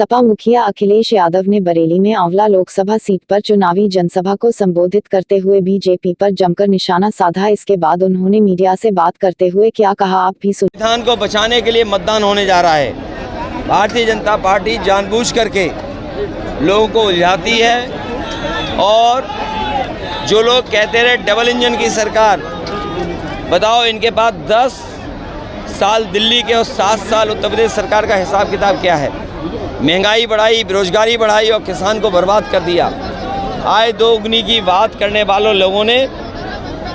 सपा मुखिया अखिलेश यादव ने बरेली में आंवला लोकसभा सीट पर चुनावी जनसभा को संबोधित करते हुए बीजेपी पर जमकर निशाना साधा। इसके बाद उन्होंने मीडिया से बात करते हुए क्या कहा, आप भी सुनिए। संविधान को बचाने के लिए मतदान होने जा रहा है। भारतीय जनता पार्टी जानबूझ करके लोगों को उलझाती है और जो लोग कहते रहे डबल इंजन की सरकार, बताओ इनके पास 10 साल दिल्ली के और 7 साल उत्तर प्रदेश सरकार का हिसाब किताब क्या है। महंगाई बढ़ाई, बेरोजगारी बढ़ाई और किसान को बर्बाद कर दिया। आय दोगुनी की बात करने वालों लोगों ने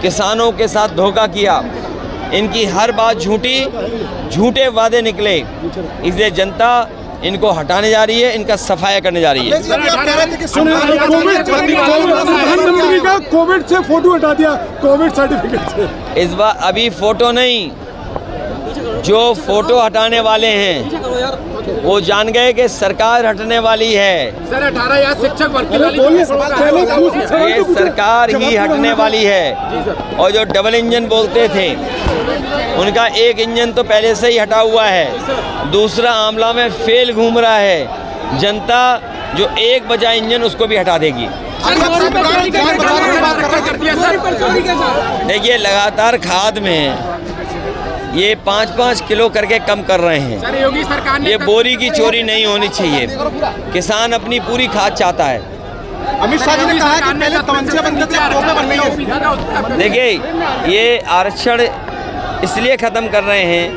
किसानों के साथ धोखा किया। इनकी हर बात झूठे वादे निकले, इसलिए जनता इनको हटाने जा रही है, इनका सफाया करने जा रही है। प्रधानमंत्री का कोविड से फोटो हटा दिया, कोविड सर्टिफिकेट से। इस बार अभी फोटो नहीं, जो फोटो हटाने वाले हैं वो जान गए कि सरकार हटने वाली है। सर 18 या शिक्षक भर्ती ये सरकार ही हटने वाली है। और जो डबल इंजन बोलते थे उनका एक इंजन तो पहले से ही हटा हुआ है, दूसरा आंवला में फेल घूम रहा है। जनता जो एक बचा इंजन उसको भी हटा देगी। देखिए लगातार खाद में ये 5-5 किलो करके कम कर रहे हैं। सर योगी सरकार ने ये बोरी की चोरी नहीं होनी चाहिए। किसान अपनी पूरी खाद चाहता है। अमित शाह जी ने कहा कि पहले तमंचे बनते थे, तोपे बन रही है। देखिए ये आरक्षण इसलिए ख़त्म कर रहे हैं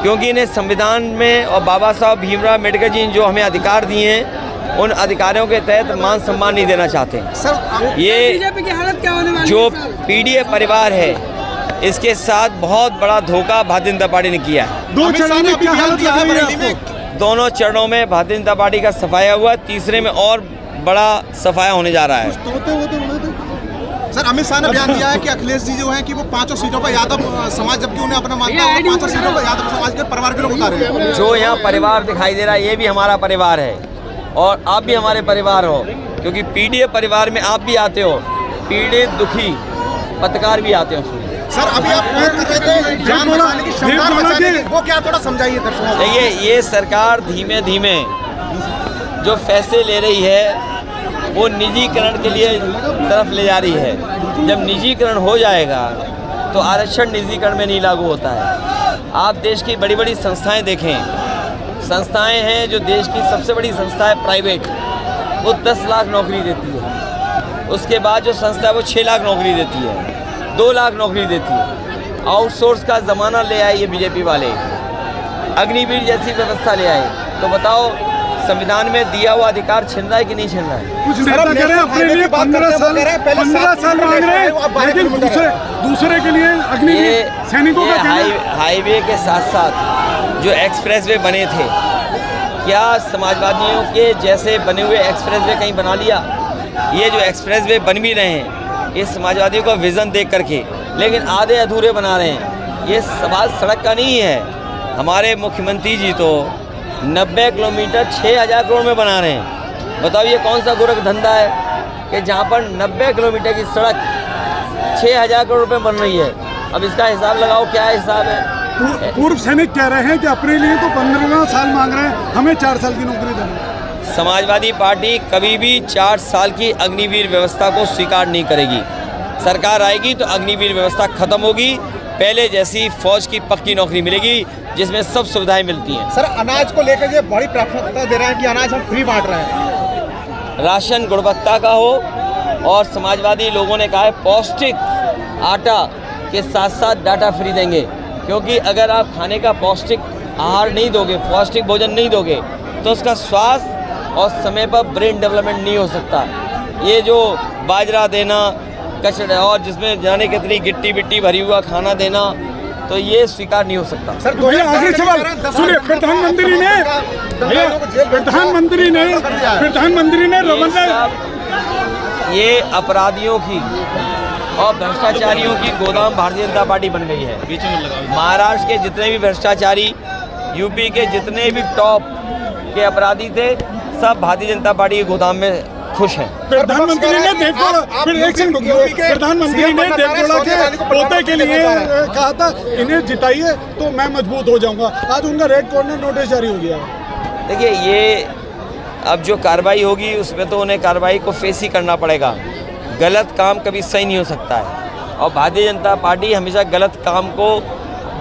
क्योंकि इन्हें संविधान में और बाबा साहब भीमराव अम्बेडकर जी जो हमें अधिकार दिए हैं उन अधिकारों के तहत मान सम्मान नहीं देना चाहते। ये जो पीडीए परिवार है इसके साथ बहुत बड़ा धोखा भारतीय जनता पार्टी ने किया है। दोनों चरणों में भारतीय जनता पार्टी का सफाया हुआ, तीसरे में और बड़ा सफाया होने जा रहा है। सर अमित शाह ने बयान दिया है कि अखिलेश जी जो हैं कि वो 5 सीटों पर यादव समाज, जबकि उन्हें अपना मानता है 5 सीटों पर यादव समाज के परिवार के लोग उतारे। जो यहाँ परिवार दिखाई दे रहा है ये भी हमारा परिवार है और आप भी हमारे परिवार हो, क्योंकि पीडीए परिवार में आप भी आते हो, पीड़ित दुखी पत्रकार भी आते हो। सर अभी आप बात कर रहे थे जान बचाने की, क्षमता बचाने की, वो क्या थोड़ा समझाइए दर्शकों। देखिए ये सरकार धीमे धीमे जो फैसले ले रही है वो निजीकरण के लिए तरफ ले जा रही है। जब निजीकरण हो जाएगा तो आरक्षण निजीकरण में नहीं लागू होता है। आप देश की बड़ी बड़ी संस्थाएं देखें, संस्थाएं हैं जो देश की सबसे बड़ी संस्था है प्राइवेट, वो 10 लाख नौकरी देती है। उसके बाद जो संस्था है वो 6 लाख नौकरी देती है, 2 लाख नौकरी देती है। आउटसोर्स का ज़माना ले आए ये बीजेपी वाले, अग्निवीर जैसी व्यवस्था ले आए। तो बताओ संविधान में दिया हुआ अधिकार छिन रहा है कि नहीं छिन रहा है? कुछ नेता कह रहे हैं अपने लिए 15 साल मांग रहे हैं, लेकिन दूसरे के लिए अग्निवीर सैनिकों का हाईवे के साथ साथ जो एक्सप्रेसवे बने थे, क्या समाजवादियों के जैसे बने हुए एक्सप्रेसवे कहीं बना लिया? ये जो एक्सप्रेसवे बन भी रहे हैं ये समाजवादियों का विज़न देख करके, लेकिन आधे अधूरे बना रहे हैं। ये सवाल सड़क का नहीं है। हमारे मुख्यमंत्री जी तो 90 किलोमीटर 6000 करोड़ में बना रहे हैं। बताओ ये कौन सा गोरख धंधा है कि जहाँ पर 90 किलोमीटर की सड़क 6000 करोड़ रुपये बन रही है। अब इसका हिसाब लगाओ, क्या हिसाब है? पूर्व सैनिक कह रहे हैं कि अपने लिए तो 15 साल मांग रहे हैं, हमें 4 साल की नौकरी देना। समाजवादी पार्टी कभी भी 4 साल की अग्निवीर व्यवस्था को स्वीकार नहीं करेगी। सरकार आएगी तो अग्निवीर व्यवस्था खत्म होगी, पहले जैसी फौज की पक्की नौकरी मिलेगी जिसमें सब सुविधाएं मिलती हैं। सर अनाज को लेकर ये बड़ी प्राथमिकता दे रहे हैं कि अनाज हम फ्री बांट रहे हैं। राशन गुणवत्ता का हो और समाजवादी लोगों ने कहा है पौष्टिक आटा के साथ साथ डाटा फ्री देंगे, क्योंकि अगर आप खाने का पौष्टिक आहार नहीं दोगे, पौष्टिक भोजन नहीं दोगे तो उसका स्वास्थ्य और समय पर ब्रेन डेवलपमेंट नहीं हो सकता। ये जो बाजरा देना, कचरा और जिसमें जाने कितनी गिट्टी बिट्टी भरी हुआ खाना देना, तो ये स्वीकार नहीं हो सकता। सर आखिरी सवाल सुनिए, प्रधानमंत्री ने ये अपराधियों की और भ्रष्टाचारियों की गोदाम भारतीय जनता पार्टी बन गई है। महाराष्ट्र के जितने भी भ्रष्टाचारी, यूपी के जितने भी टॉप के अपराधी थे, सब भारतीय जनता पार्टी के गोदाम में खुश हैं। प्रधानमंत्री ने देवगौड़ा के पोते के लिए कहा था इन्हें जिताइए तो मैं मजबूत हो जाऊंगा। आज उनका रेड कॉर्नर नोटिस जारी हो गया। देखिए ये अब जो कार्रवाई होगी उसमें तो उन्हें कार्रवाई को फेस ही करना पड़ेगा। गलत काम कभी सही नहीं हो सकता है और भारतीय जनता पार्टी हमेशा गलत काम को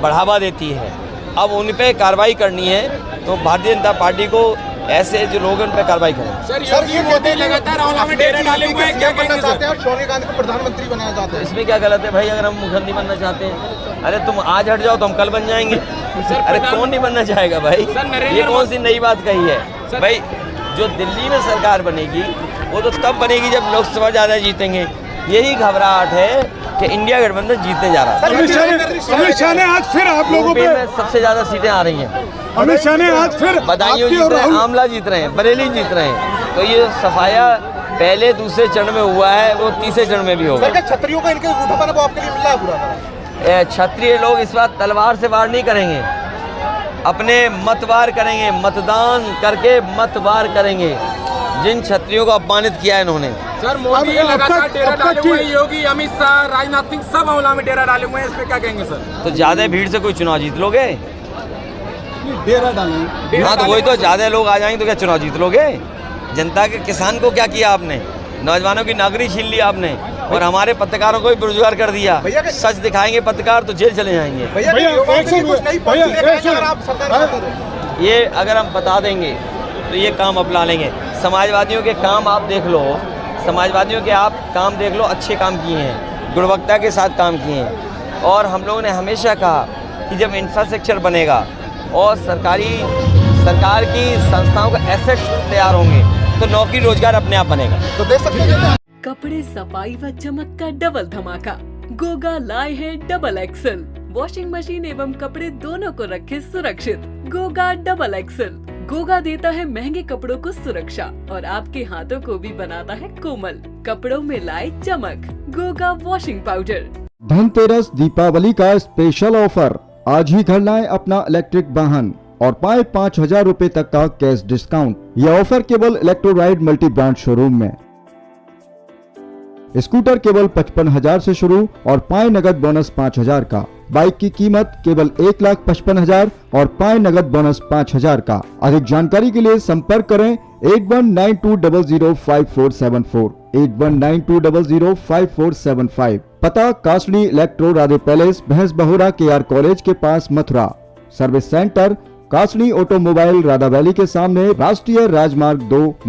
बढ़ावा देती है। अब उन पे कार्रवाई करनी है तो भारतीय जनता पार्टी को ऐसे जो लोग हैं उन पर कार्रवाई करें। सर ये मोदी लगातार आंवला में डेरा डाले हुए हैं, क्या बनना कहेंगे चाहते सर? हैं और सोनिया गांधी को प्रधानमंत्री बनाना चाहते हैं। इसमें क्या गलत है भाई? अगर हम मुख्यमंत्री बनना चाहते हैं, अरे तुम आज हट जाओ तो हम कल बन जाएंगे। अरे कौन नहीं बनना चाहेगा भाई? सर, नरेंद्र ये कौन सी नई बात कही है भाई? जो दिल्ली में सरकार बनेगी वो तो तब बनेगी जब लोकसभा ज़्यादा जीतेंगे। यही घबराहट है कि इंडिया गठबंधन जीतने जा रहा है। अमित शाह ने आज फिर आप लोगों यूपी पे में सबसे ज़्यादा सीटें आ रही हैं। अमित शाह ने आज फिर बदायूं आपकी जीत और रहे हैं, राहुल आमला जीत रहे हैं, बरेली जीत रहे हैं। तो ये सफाया पहले दूसरे चरण में हुआ है, वो तीसरे चरण में भी होगा। सर क्या छतरियों का इनके उठापन वो आपके लिए मिल रहा है पूरा? क्षत्रिय लोग इस बार तलवार से वार नहीं करेंगे, अपने मत वार करेंगे, मतदान करके मत वार करेंगे। जिन क्षत्रियों को अपमानित किया है इन्होंने। सर मोदी अब लगातार तक- डेरा अब तक डाले की- हुए हैं, योगी, अमित शाह, राजनाथ सिंह सब आंवला में डेरा डाले हुए हैं, इस पे क्या कहेंगे सर? तो ज़्यादा भीड़ से कोई चुनाव जीत लोगे? डेरा डालें। हाँ तो वही तो, ज़्यादा लोग आ जाएंगे तो क्या चुनाव जीत लोगे? जनता के किसान को क्या किया आपने? नौजवानों की नौकरी छीन ली आपने और हमारे पत्रकारों को भी बेरोजगार कर दिया। सच दिखाएंगे पत्रकार तो जेल चले जाएंगे। भैया भैया, युवाओं एक के लिए सुन- कुछ नई भैया, पॉलिसी लेकर एक सुन- अगर आप सरकार में होते तो। ये अगर हम बता देंगे तो ये काम अपना लेंगे। समाजवादियों के काम आप देख लो, समाजवादियों के आप काम देख लो, अच्छे काम किए हैं, गुणवत्ता के साथ काम किए हैं। और हम लोगों ने हमेशा कहा कि जब इंफ्रास्ट्रक्चर बनेगा और सरकार की संस्थाओं का एसेट तैयार होंगे तो नौकरी रोजगार अपने आप बनेगा। तो देख सकते हैं कपड़े सफाई व चमक का डबल धमाका। गोगा लाए है डबल एक्सल। वॉशिंग मशीन एवं कपड़े दोनों को रखे सुरक्षित। Goga double axle. गोगा देता है महंगे कपड़ों को सुरक्षा और आपके हाथों को भी बनाता है कोमल। कपड़ों में लाए चमक। Goga washing powder. धनतेरस दीपावली का स्पेशल ऑफर। आज ही घर लाएं अपना इलेक्ट्रिक वाहन और पाएं 5,000 रूपए तक का कैश डिस्काउंट। यह ऑफर केवल इलेक्ट्रोराइड मल्टी ब्रांड शोरूम में। स्कूटर केवल 55,000 से शुरू और पाएं नगद बोनस 5,000 का। बाइक की कीमत केवल 1,55,000 और पाएं नगद बोनस 5,000 का। अधिक जानकारी के लिए संपर्क करें 8192005474 8192005475। पता कासनी इलेक्ट्रो राधे पैलेस, भैंस बहुरा KR कॉलेज के पास, मथुरा। सर्विस सेंटर कासनी ऑटोमोबाइल, राधा वैली के सामने, राष्ट्रीय राजमार्ग 2।